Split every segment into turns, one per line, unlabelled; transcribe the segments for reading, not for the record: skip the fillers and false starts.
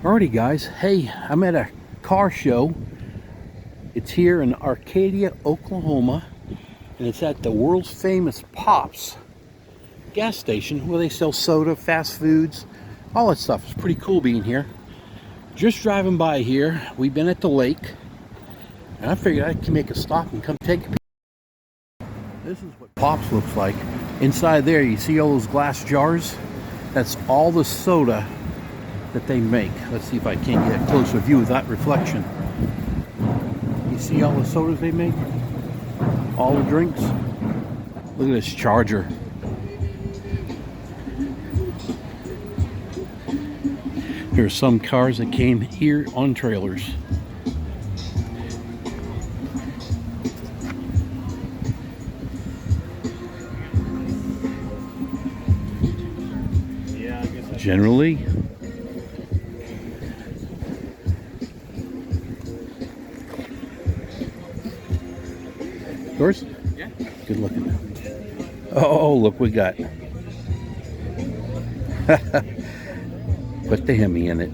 Alrighty guys, hey, I'm at a car show. It's here in Arcadia, Oklahoma, and it's at the world's famous Pops gas station where they sell soda, fast foods, all that stuff. It's pretty cool being here. Just driving by here, we've been at the lake, and I figured I could make a stop and come take a peek. This is what Pops looks like. Inside there, you see all those glass jars? That's all the soda that they make. Let's see if I can't get a closer view of that reflection. You see all the sodas they make? All the drinks? Look at this Charger. There are some cars that came here on trailers. Generally, yours? Yeah. Good looking. Oh, look, we got. Put the Hemi in it.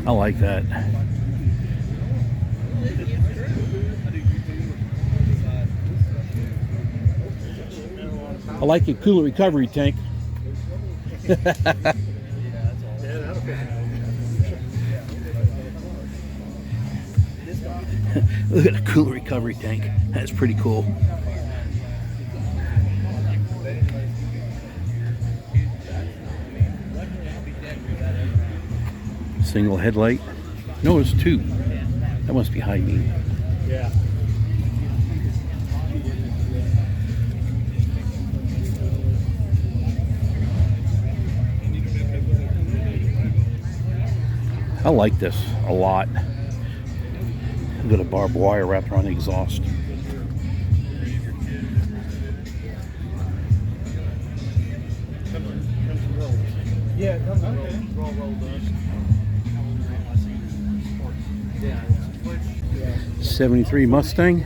I like that. I like a cooler recovery tank. Look at a cooler recovery tank. That's pretty cool. Single headlight. No, it's two. That must be high beam. Yeah. I like this a lot. I've got a barbed wire wrapped around the exhaust. Yeah, okay. 73 Mustang.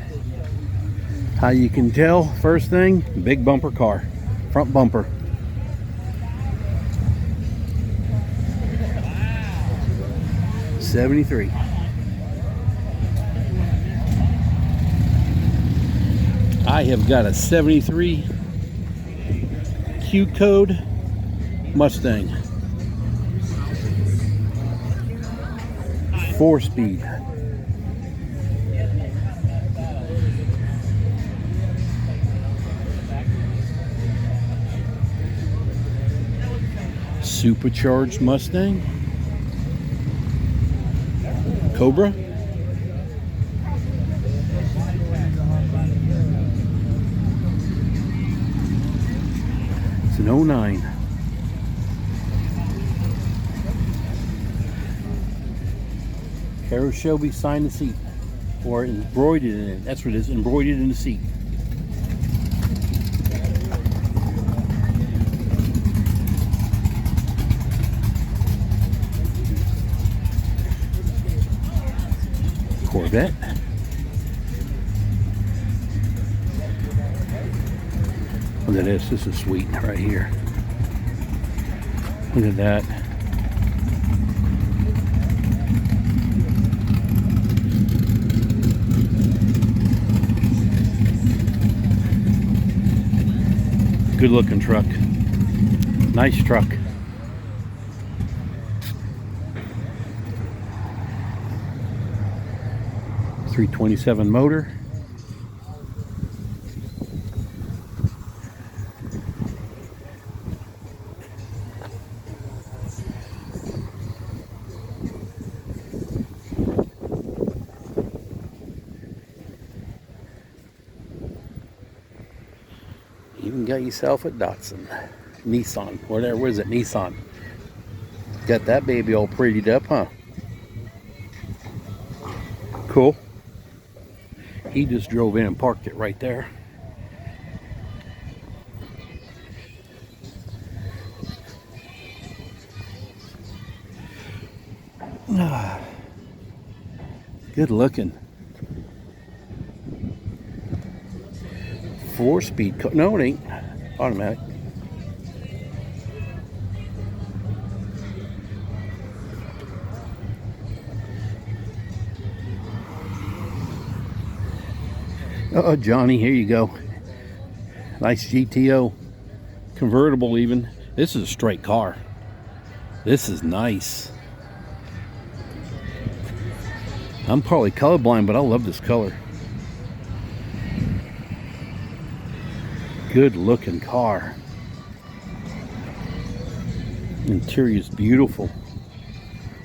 How you can tell, first thing, big bumper car, front bumper. '73. I have got a '73 Q code Mustang, 4-speed. Supercharged Mustang. Cobra. It's an 09. Carol Shelby signed the seat, or embroidered in it. That's what it is, embroidered in the seat. Corvette. Look at this. This is sweet right here. Look at that. Good looking truck. Nice truck. .327 motor. Even got yourself a Datsun, Nissan, whatever. What is it? Nissan. Got that baby all prettied up, huh? Cool. He just drove in and parked it right there. Good looking. 4-speed car. No, it ain't. Automatic. Oh, Johnny, here you go. Nice GTO. Convertible even. This is a straight car. This is nice. I'm probably colorblind, but I love this color. Good looking car. Interior is beautiful.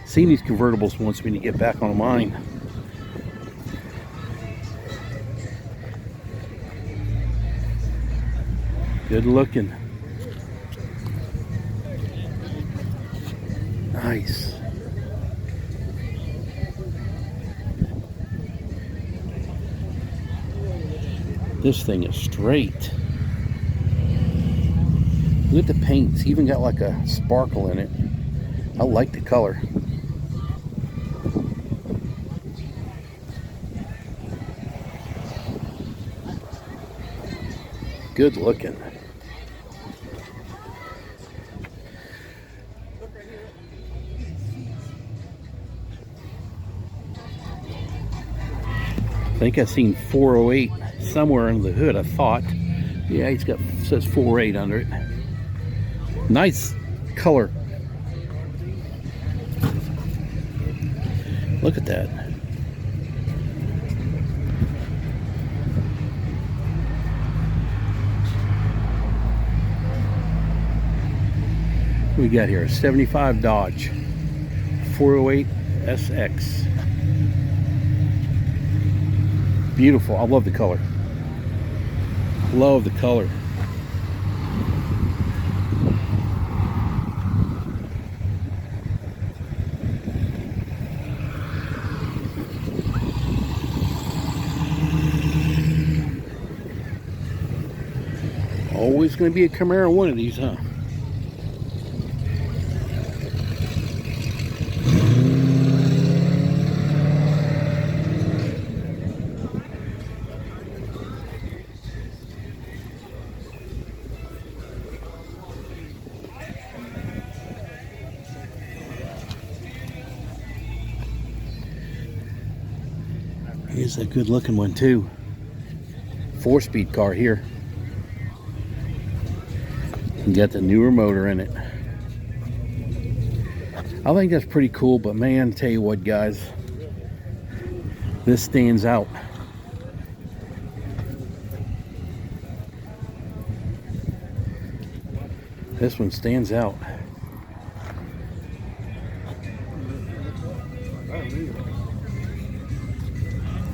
Seeing these convertibles wants me to get back on mine. Good looking. Nice. This thing is straight. Look at the paint. It's even got like a sparkle in it. I like the color. Good looking. I think I've seen 408 somewhere under the hood, I thought. Yeah, he's got, says 408 under it. Nice color. Look at that. We got here a 75 Dodge 408 SX. Beautiful. I love the color. Love the color. Always going to be a Camaro one of these, huh? Here's a good looking one too. 4-speed car here. You got the newer motor in it. I think that's pretty cool, but man, tell you what guys, this stands out. This one stands out.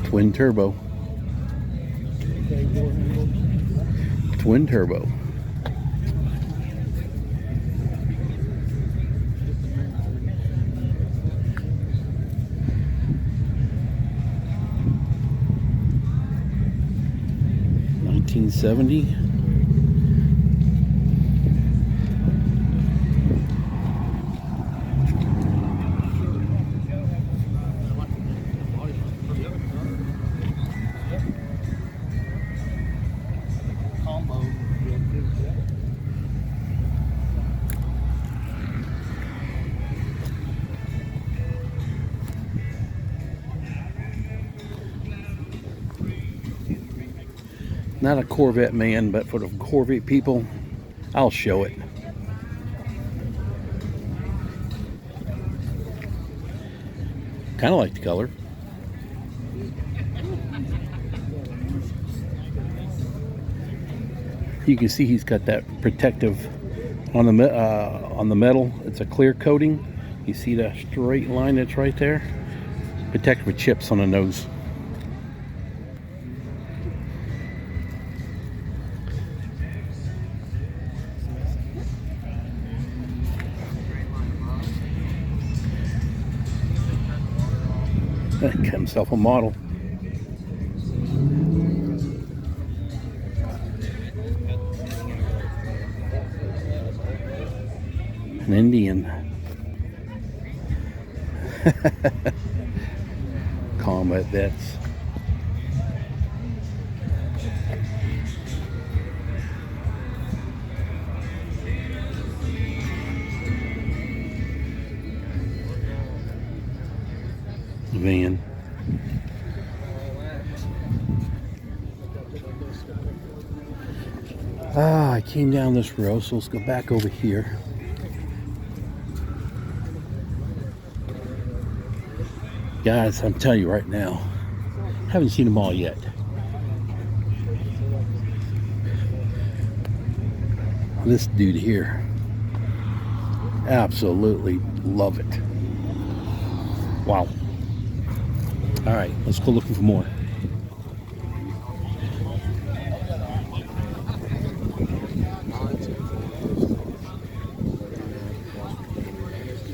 Twin turbo. Twin turbo. $1970. Not a Corvette man, but for the Corvette people, I'll show it. Kind of like the color. You can see he's got that protective on the metal. It's a clear coating. You see that straight line that's right there? Protected with chips on the nose. Got himself a model. An Indian. Combat vets. van. I came down this row, so let's go back over here. Guys, I'm telling you right now, haven't seen them all yet. This dude here, absolutely love it. Wow. All right, let's go looking for more.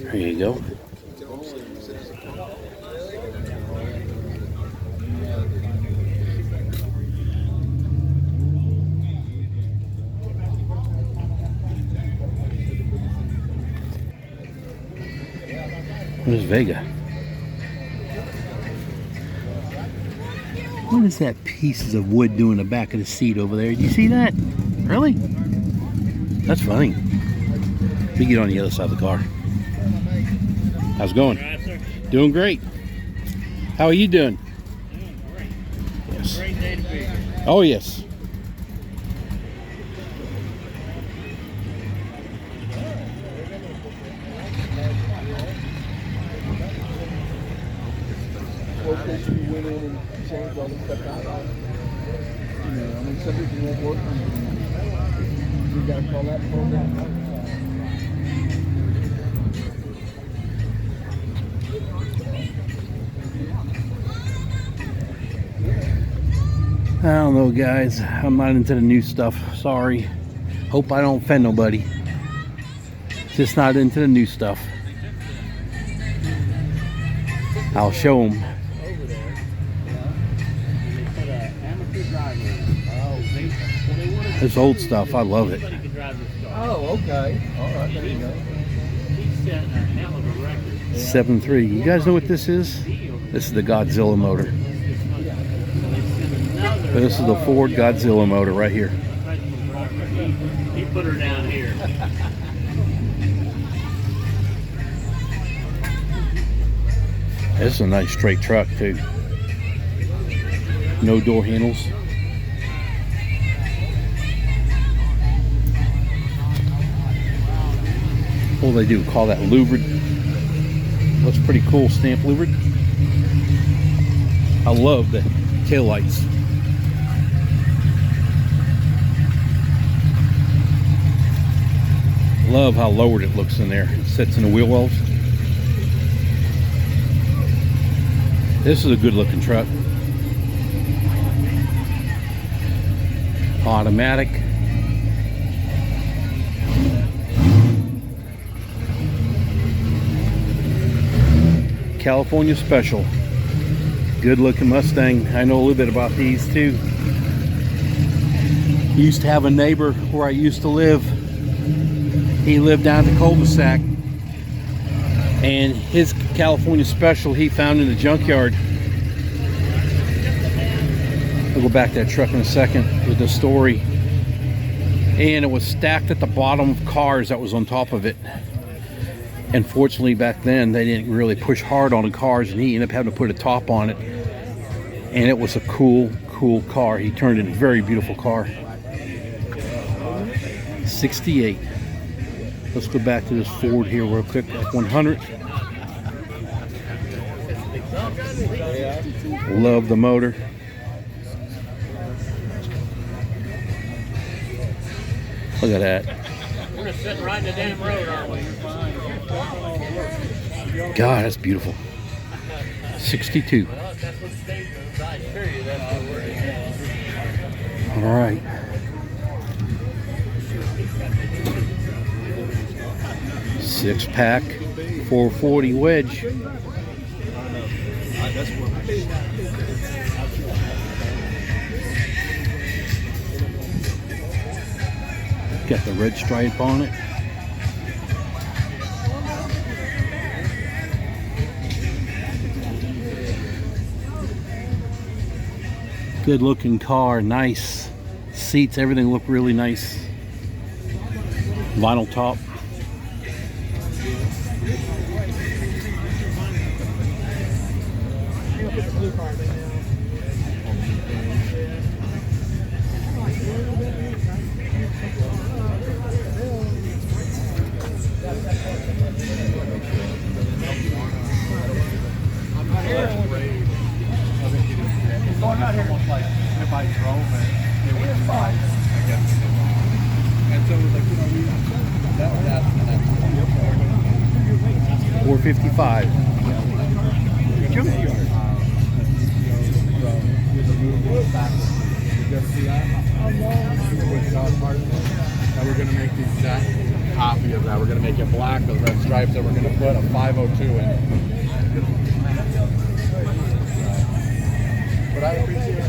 There you go. Where's Vega? What is that pieces of wood doing in the back of the seat over there? Did you see that? Really? That's funny. Let me get on the other side of the car. How's it going?
Right, sir.
Doing great. How are you doing?
Doing great.
Yes.
Great day to be here.
Oh, yes.
You went in and changed all the stuff out. You know, I mean, some people won't work on it. You gotta call that program.
I don't know, guys. I'm not into the new stuff. Sorry. Hope I don't offend nobody. Just not into the new stuff. I'll show them. This old stuff, I love it.
Oh, okay. All right, there you go.
He's setting a hell of a record.
7.3. You guys know what this is? This is the Godzilla motor. This is the Ford Godzilla motor right here.
He put her down here.
This is a nice straight truck too. No door handles. What do they do? Call that louvered. Looks pretty cool, stamp louvered. I love the taillights. Love how lowered it looks in there. It sits in the wheel wells. This is a good looking truck. Automatic. California Special. Good looking Mustang. I know a little bit about these too. Used to have a neighbor where I used to live. He lived down at the cul-de-sac, and his California Special he found in the junkyard. We'll go back to that truck in a second with the story. And it was stacked at the bottom of cars that was on top of it. And fortunately back then they didn't really push hard on the cars, and he ended up having to put a top on it. And it was a cool car. He turned it into a very beautiful car. 68. Let's go back to this Ford here real quick. F100. Love the motor. Look at that.
We're just sitting right in the damn road, aren't we?
God, that's beautiful. 62.
Well, that's what stays inside. Period. That's what we're in.
All right. Six pack, 440 wedge. Got the red stripe on it. Good looking car, nice seats, everything looked really nice. Vinyl top.
it's almost like if I drove it, it would be like, I guess. And so, like, you know, that's the next one.
455.
Junkyard. You ever see that? Now we're going to make the exact copy of that. We're going to make it black with red stripes, and we're going to put a 502 in it. But I appreciate the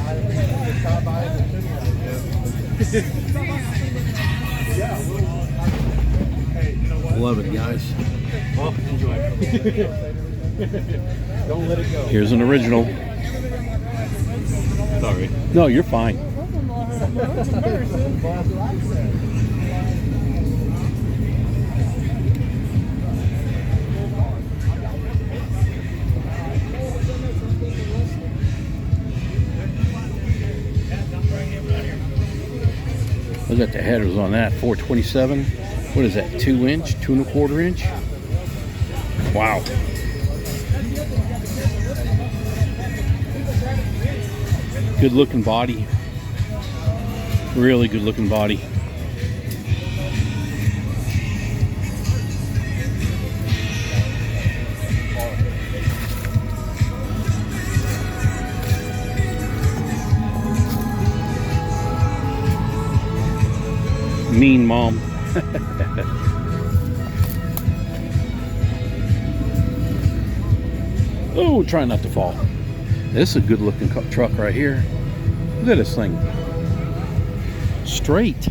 stop by and the yeah. Hey, you know what?
Love it, guys.
Well, enjoy it. Don't let it go.
Here's an original.
Sorry.
No, you're fine. Look at the headers on that. 427. What is that? 2 inch? 2 1/4 inch? Wow. Good looking body. Really good looking body. Mean mom. Oh, try not to fall. This is a good looking truck right here. Look at this thing. Straight.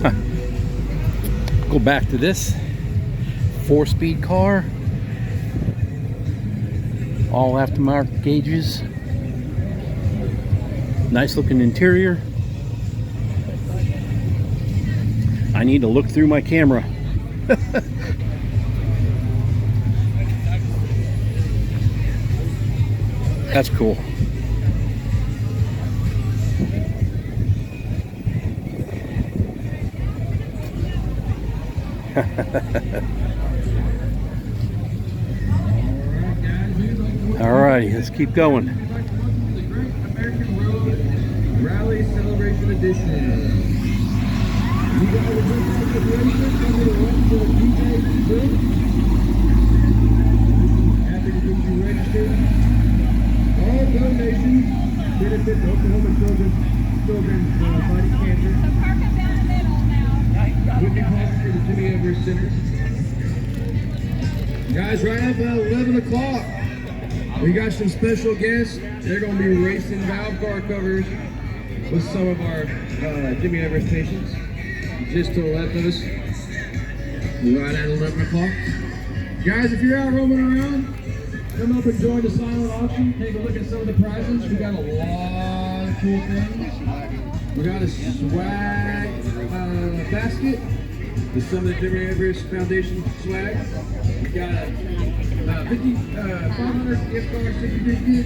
Huh. Go back to this 4-speed car. All aftermarket gauges. Nice looking interior. I need to look through my camera. That's cool. Alrighty, let's keep going.
The Great American Road Rally Celebration Edition. You guys are going to get ready to come to the run for the DJ booth. Happy to get you registered. All donations benefit the Oklahoma Children's Fighting Cancer.
So park them down the middle now.
Whitney Park for the Jimmy Everest Centers. Guys, right up at 11 o'clock, we got some special guests. They're going to be racing valve car covers with some of our Jimmy Everest patients. Just to let us right at 11 o'clock. Guys, if you're out roaming around, come up and join the silent auction. Take a look at some of the prizes. We got a lot of cool things. We got a swag basket with some of the Jimmy Everest Foundation swag. We got a 500 gift card certificate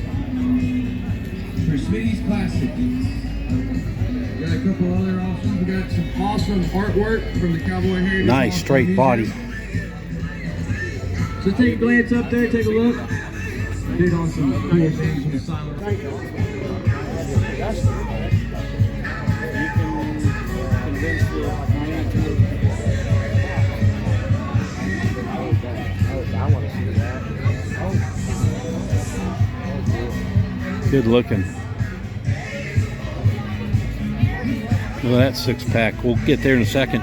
for Smitty's Classic. We got a couple other options. We got some awesome artwork from the Cowboy Heritage.
Nice straight body.
So take a glance up there, take a look. Did on some cool things from the silent.
Good looking. Look at that 6-pack. We'll get there in a second.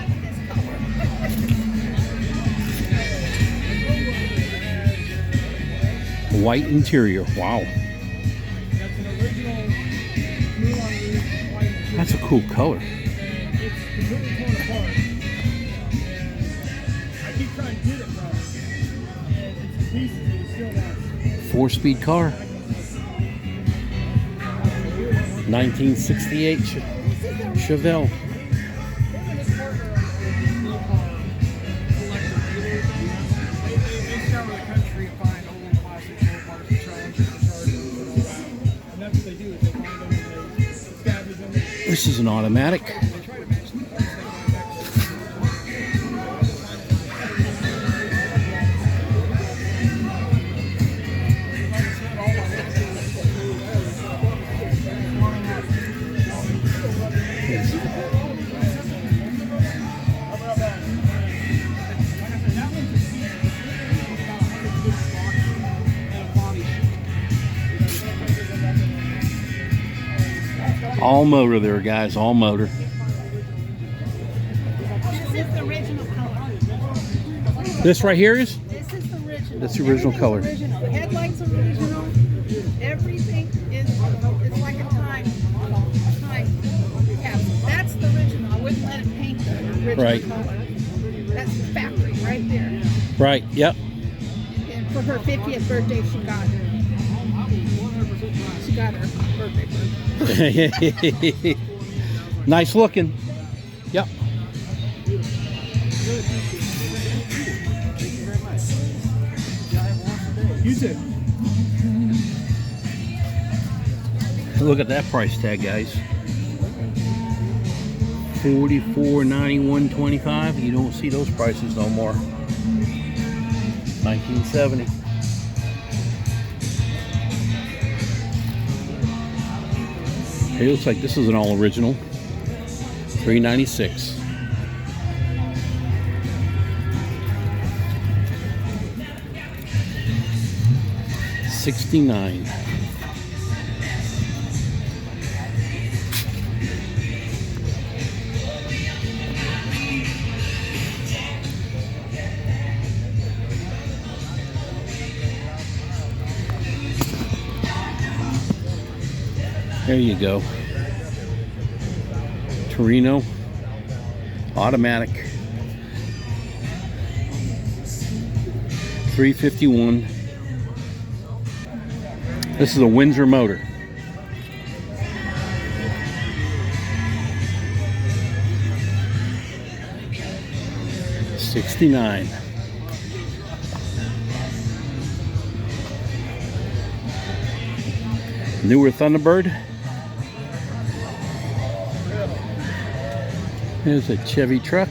White interior. Wow. That's a cool color. Four-speed car. 1968 Chevelle. This is an automatic. All motor there, guys. All motor.
This is the original color.
This right here is?
This is the original.
That's the original color.
Original. The headlights are original. Everything is, it's like a time capsule. That's the original. I wouldn't let it paint the original
Right.
color. That's the factory right there.
Right. Yep.
And for her 50th birthday, she got her birthday.
Nice looking. Yep.
Use it.
Look at that price tag, guys. $44.91.25. You don't see those prices no more. 1970. It looks like this is an all original. $396. $69. There you go. Torino automatic 351. This is a Windsor motor. $69. Newer Thunderbird. There's a Chevy truck.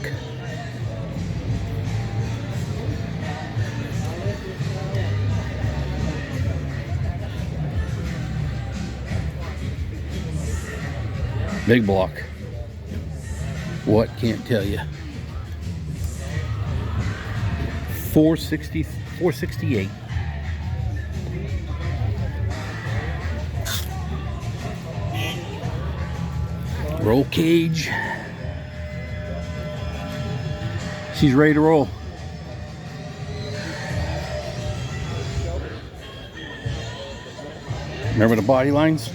Big block. What? Can't tell you. 468. Roll cage. She's ready to roll. Remember the body lines?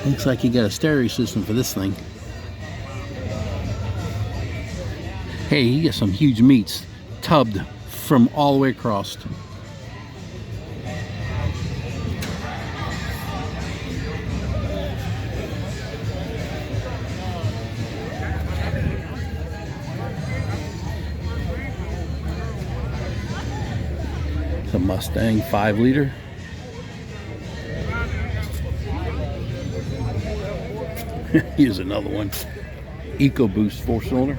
Looks like you got a stereo system for this thing. Hey, you got some huge meats tubbed from all the way across. It's a Mustang 5-liter. Here's another one. EcoBoost 4-cylinder.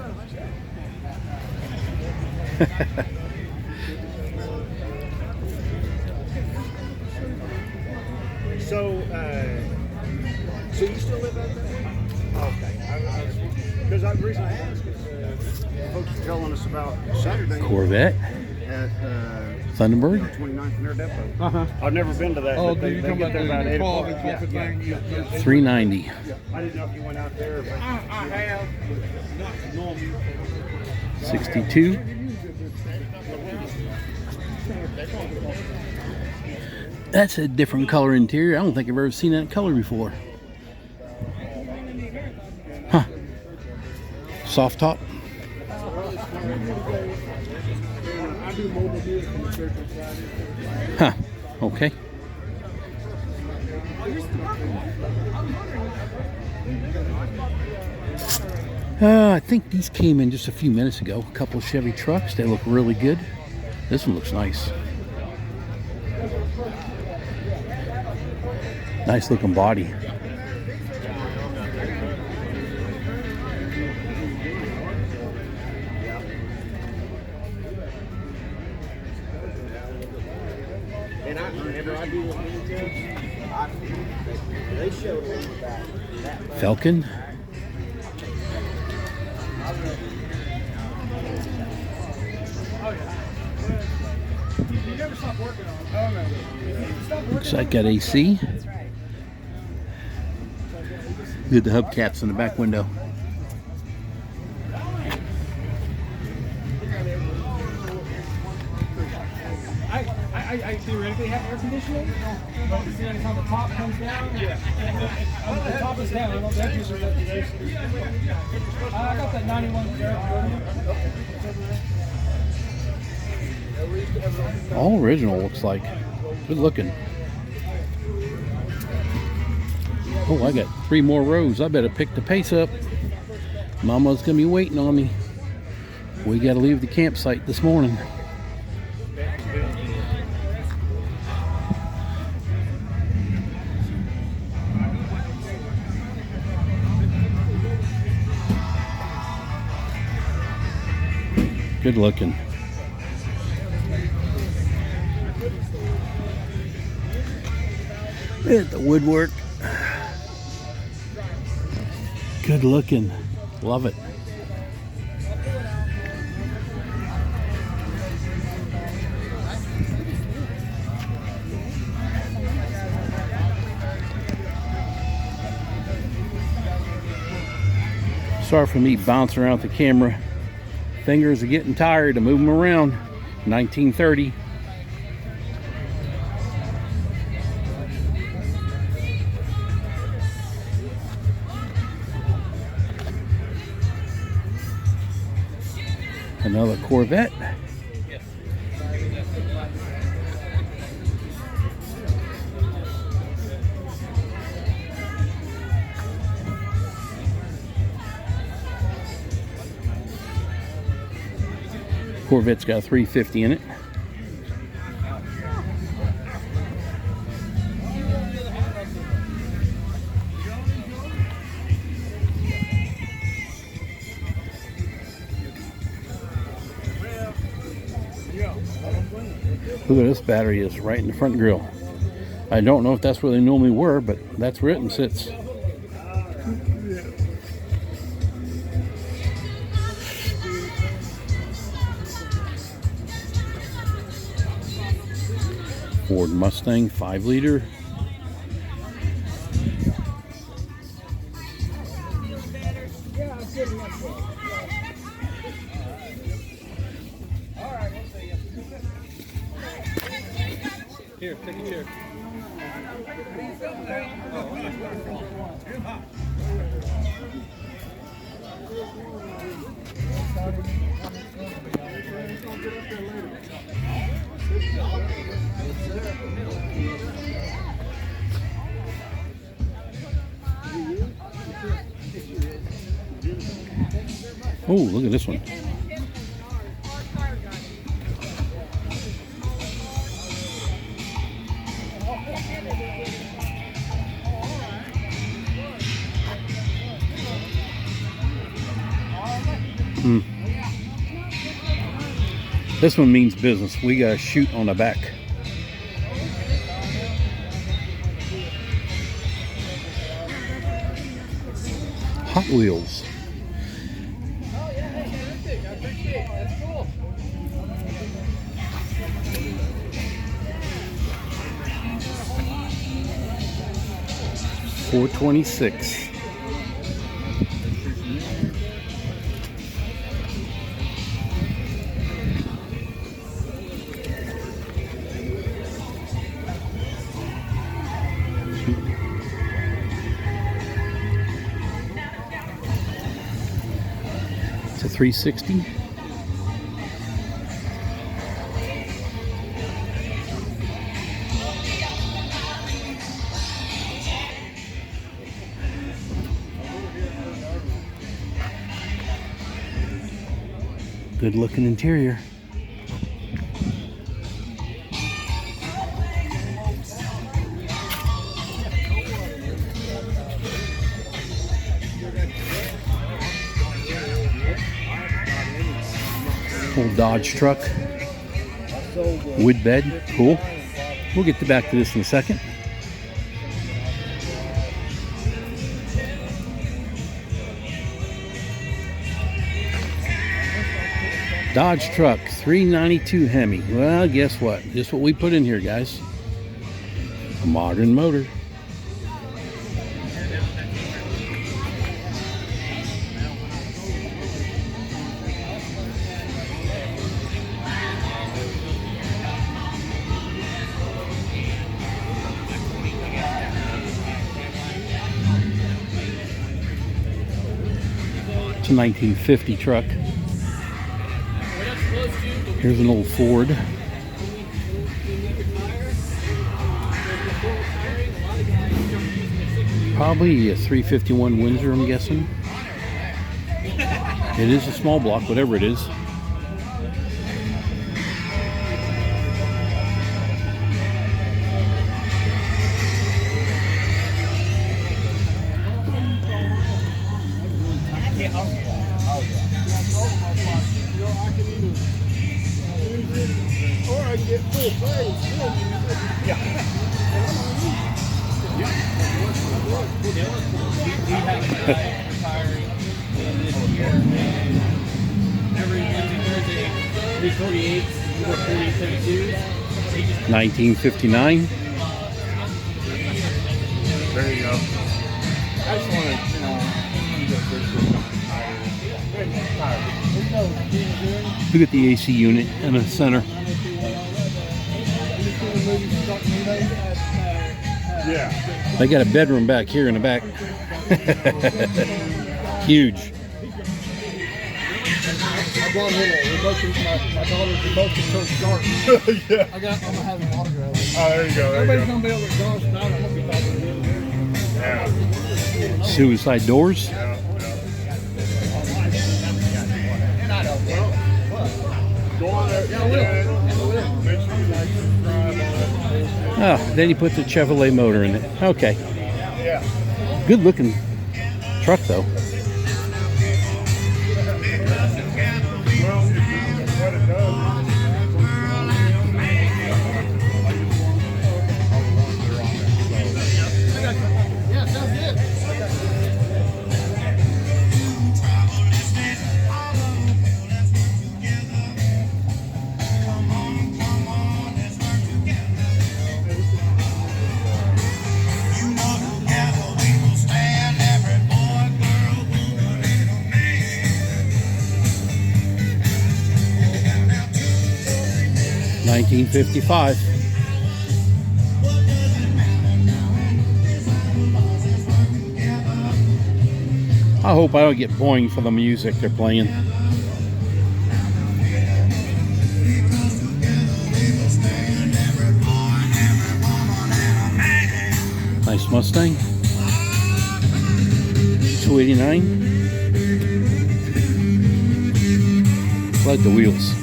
So you still live out there? Okay. Because the reason I ask is folks are telling us about Saturday
Corvette.
at
Thunderbird.
29th near Depot. I've never been to that.
Oh,
but
do you come
get
back
there
to
about
the
8
fall
o'clock.
and thing?
$390.
I didn't know if you went out there. But
I have, not normally.
62. That's a different color interior. I don't think I've ever seen that color before. Huh. Soft top. Huh. Okay. I think these came in just a few minutes ago. A couple of Chevy trucks. They look really good. This one looks nice. Nice looking body.
And I remember I do with they showed me that
Falcon.
You never stop working on it.
Looks like got AC. Good, the hubcaps in the back window.
I theoretically have air conditioning, but see, anytime the top comes down, the top is down. I don't have to that position. I got that 91 air.
All original looks like. Good looking. Oh, I got 3 more rows. I better pick the pace up. Mama's gonna be waiting on me. We gotta leave the campsite this morning. Good looking. Look at the woodwork. Good looking. Love it. Sorry for me bouncing around the camera. Fingers are getting tired of moving around. 1930. Another Corvette. Corvette's got a 350 in it. Look at this battery is right in the front grille. I don't know if that's where they normally were, but that's where it sits. Ford Mustang 5-liter.
Here, take a chair.
Oh, look at this one. This one means business. We got to shoot on the back. Hot Wheels. $426. It's a 360. Good looking interior. Old Dodge truck. Wood bed, cool. We'll get back to this in a second. Dodge truck, 392 Hemi. Well, guess what? Just what we put in here, guys. A modern motor. It's a 1950 truck. Here's an old Ford. Probably a 351 Windsor, I'm guessing. It is a small block, whatever it is.
Or I can get full
Every Wednesday, Thursday, 348, 440,
1959.
There you go. I just want to,
Look at the AC unit in the center.
Yeah.
They got a bedroom back here in the back. Huge.
I'm going with my daughters. We both can coach darts.
Yeah.
I'm gonna have an autograph.
Oh, there you go. There
Everybody's
you
gonna be over at John's tonight. I'm gonna be talking to them.
go. Yeah.
Suicide doors.
Yeah. Go on there. Yeah, I will. Make sure you like, subscribe, all that.
Oh, then he put the Chevrolet motor in it. Okay.
Yeah.
Good looking truck though.
Well, what it does.
Yeah, sounds good.
1955. I hope I don't get boring for the music they're playing. Nice Mustang. 289. Like the wheels.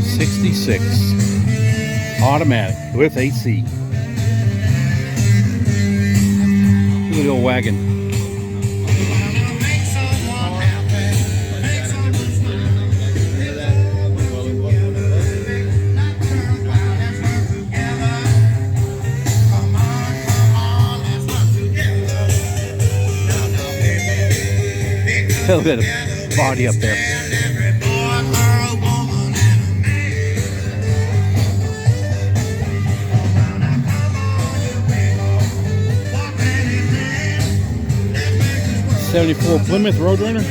'66 automatic with AC. Look at the old wagon. Look at the body up there. '74 Plymouth Roadrunner.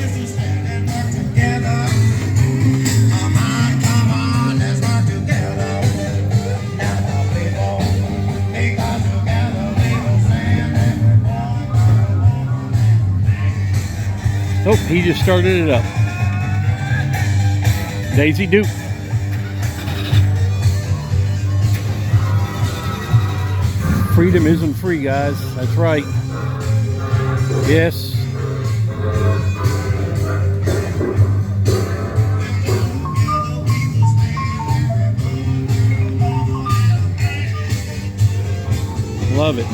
Nope, he just started it up. Daisy Duke. Freedom isn't free, guys. That's right. Yes. Love it.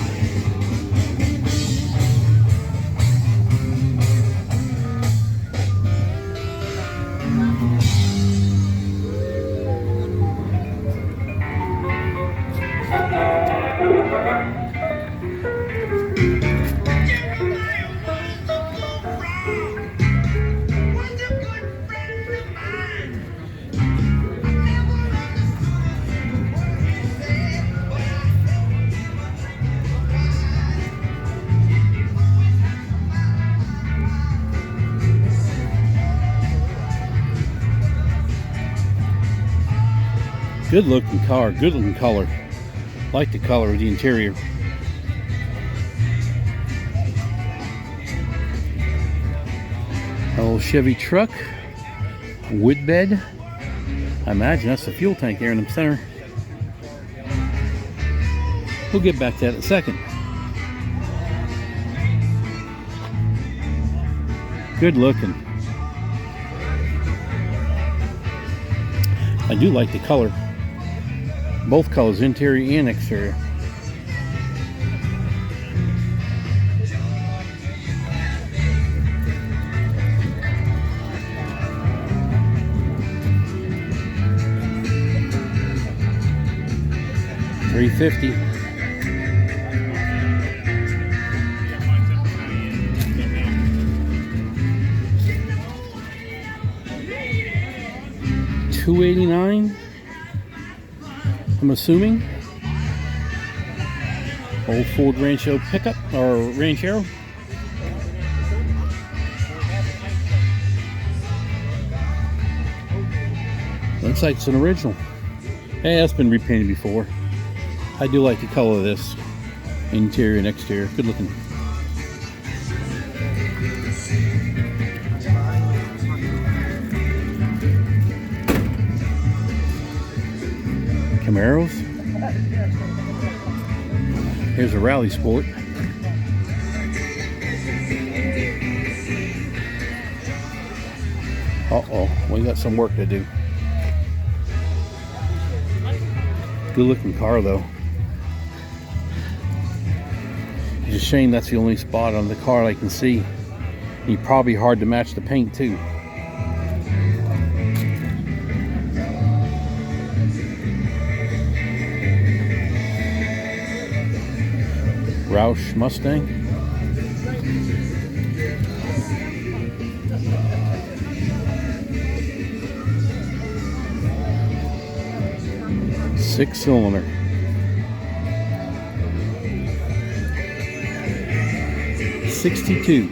Good looking car, good looking color. Like the color of the interior. A little Chevy truck, wood bed. I imagine that's the fuel tank there in the center. We'll get back to that in a second. Good looking. I do like the color. Both colors, interior and exterior. $350. $289. I'm assuming. Old Ford Rancho pickup or Ranchero. Looks like it's an original. Hey, that's been repainted before. I do like the color of this. Interior and exterior. Good looking. Camaros. Here's a Rally Sport. Uh-oh, we got some work to do. Good looking car though. It's a shame that's the only spot on the car I can see. It's probably hard to match the paint too. Roush Mustang. Six-cylinder. '62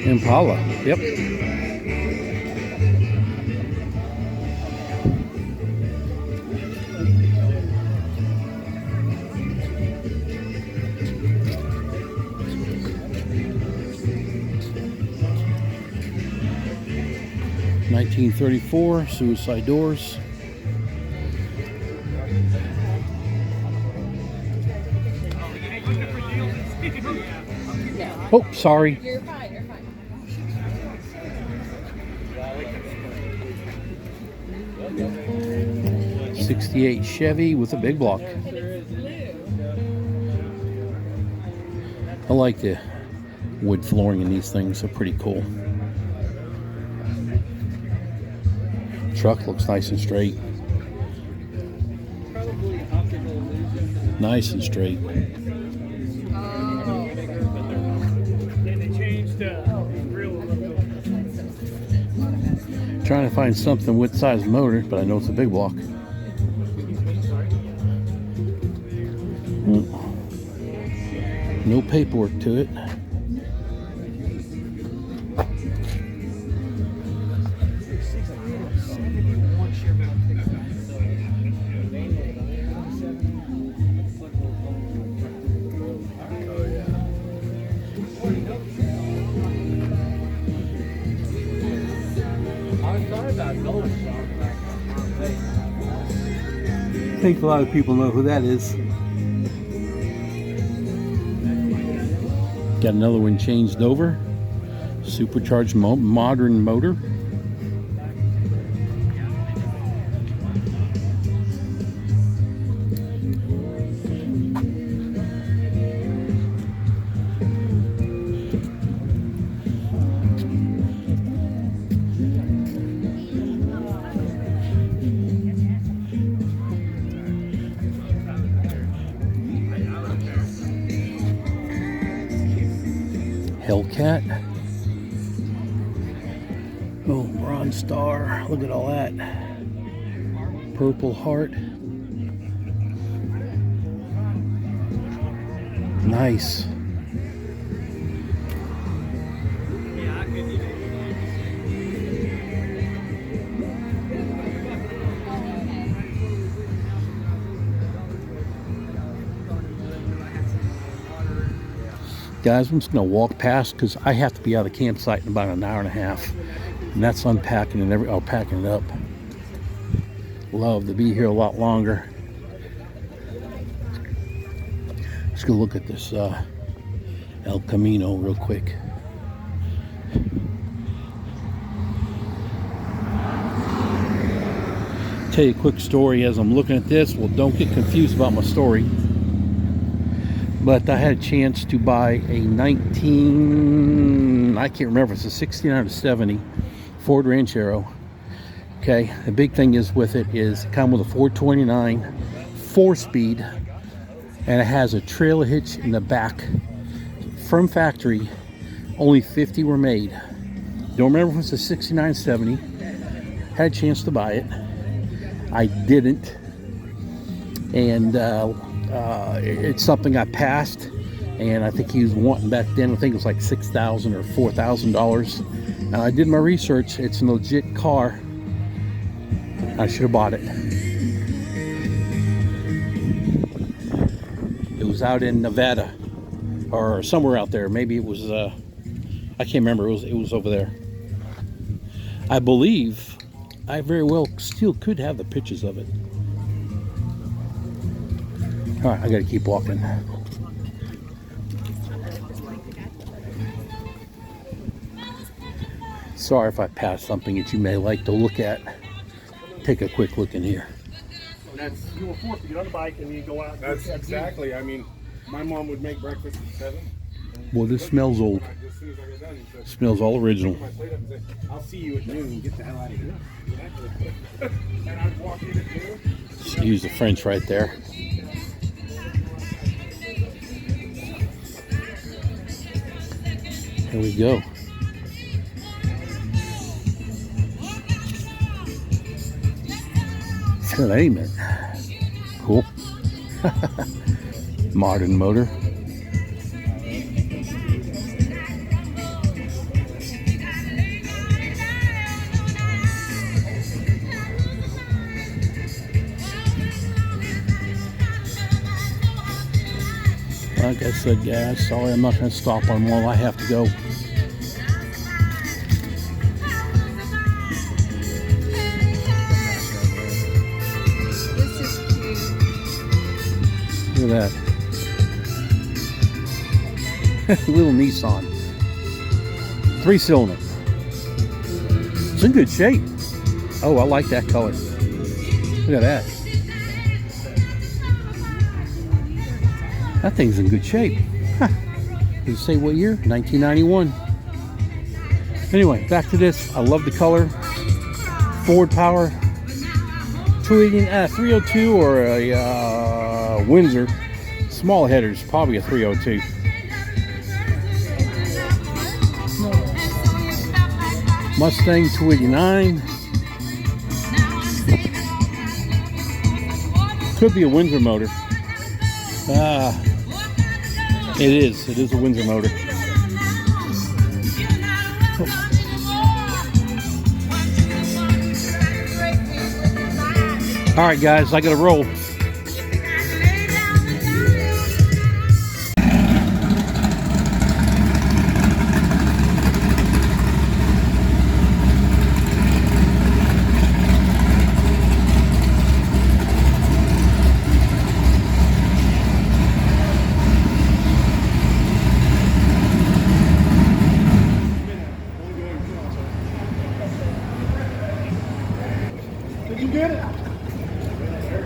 Impala. Yep. $1934 suicide doors. Oh, sorry.
You're fine, you're fine.
68 Chevy with a big block. I like the wood flooring in these things. They're pretty cool. Truck looks nice and straight. Nice and straight. Trying to find something with size motor, but I know it's a big block. No paperwork to it. I think a lot of people know who that is. Got another one changed over. Supercharged modern motor. Hellcat. Oh, Bronze Star. Look at all that. Purple Heart. Nice. Guys, I'm just gonna walk past because I have to be out of the campsite in about an hour and a half, and that's unpacking and packing it up. Love to be here a lot longer. Let's go look at this El Camino real quick. Tell you a quick story as I'm looking at this. Well, don't get confused about my story. But I had a chance to buy a I can't remember if it's a 69 or 70 Ford Ranchero. Okay, the big thing is with it is it comes with a 429 4-speed, and it has a trailer hitch in the back. From factory, only 50 were made. Don't remember if it's a 69 70. Had a chance to buy it. I didn't, and it's something I passed, and I think he was wanting back then, I think it was like $6,000 or $4,000. And I did my research. It's a legit car. I should have bought it. It was out in Nevada or somewhere out there. Maybe it was I can't remember. It was over there. I believe I very well still could have the pictures of it. All right, I gotta keep walking. Sorry if I pass something that you may like to look at. Take a quick look in here.
That's, you were forced to get on the bike and you go out.
That's exactly. I mean, my mom would make breakfast at 7.
Boy, this smells old.
As soon as I get done, he said,
Smells all original.
"Put my plate up and say, I'll see you at noon and get the hell out of here." And I'd walk in at noon.
Use the French right there. Here we go. Entertainment. Cool. Modern motor. Like I said, guys, sorry I'm not going to stop on them all. I have to go.
This is cute.
Look at that. Little Nissan. 3-cylinder. It's in good shape. Oh, I like that color. Look at that. That thing's in good shape. Huh. Does it say what year? 1991. Anyway, back to this. I love the color. Ford power. 302 or a Windsor. Small headers, probably a 302. Mustang 289. Could be a Windsor motor. It is a Windsor motor. All right, guys, I gotta roll.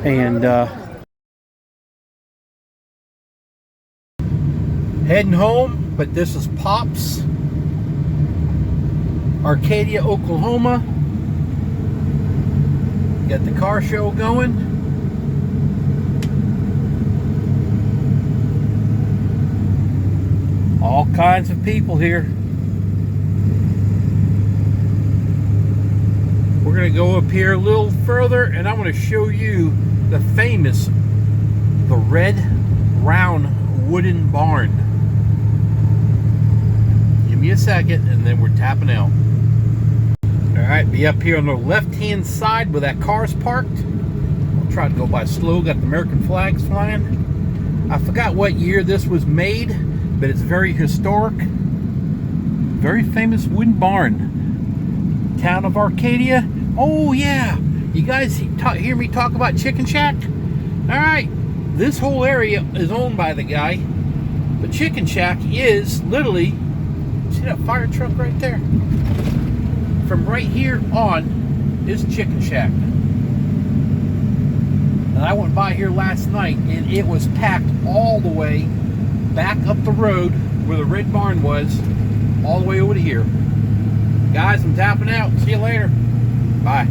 And heading home, but this is Pops, Arcadia, Oklahoma. Got the car show going. All kinds of people here. We're going to go up here a little further, and I want to show you the famous, the red round wooden barn. Give me a second, and then we're tapping out. All right, be up here on the left-hand side where that car's parked. I'll try to go by slow. Got the American flags flying. I forgot what year this was made, but it's very historic, very famous wooden barn. Town of Arcadia. Oh yeah, you guys hear me talk about Chicken Shack? All right, this whole area is owned by the guy, but Chicken Shack is literally, see that fire truck right there? From right here on is Chicken Shack. And I went by here last night and it was packed all the way back up the road where the red barn was, all the way over to here. Guys, I'm tapping out. See you later. Bye.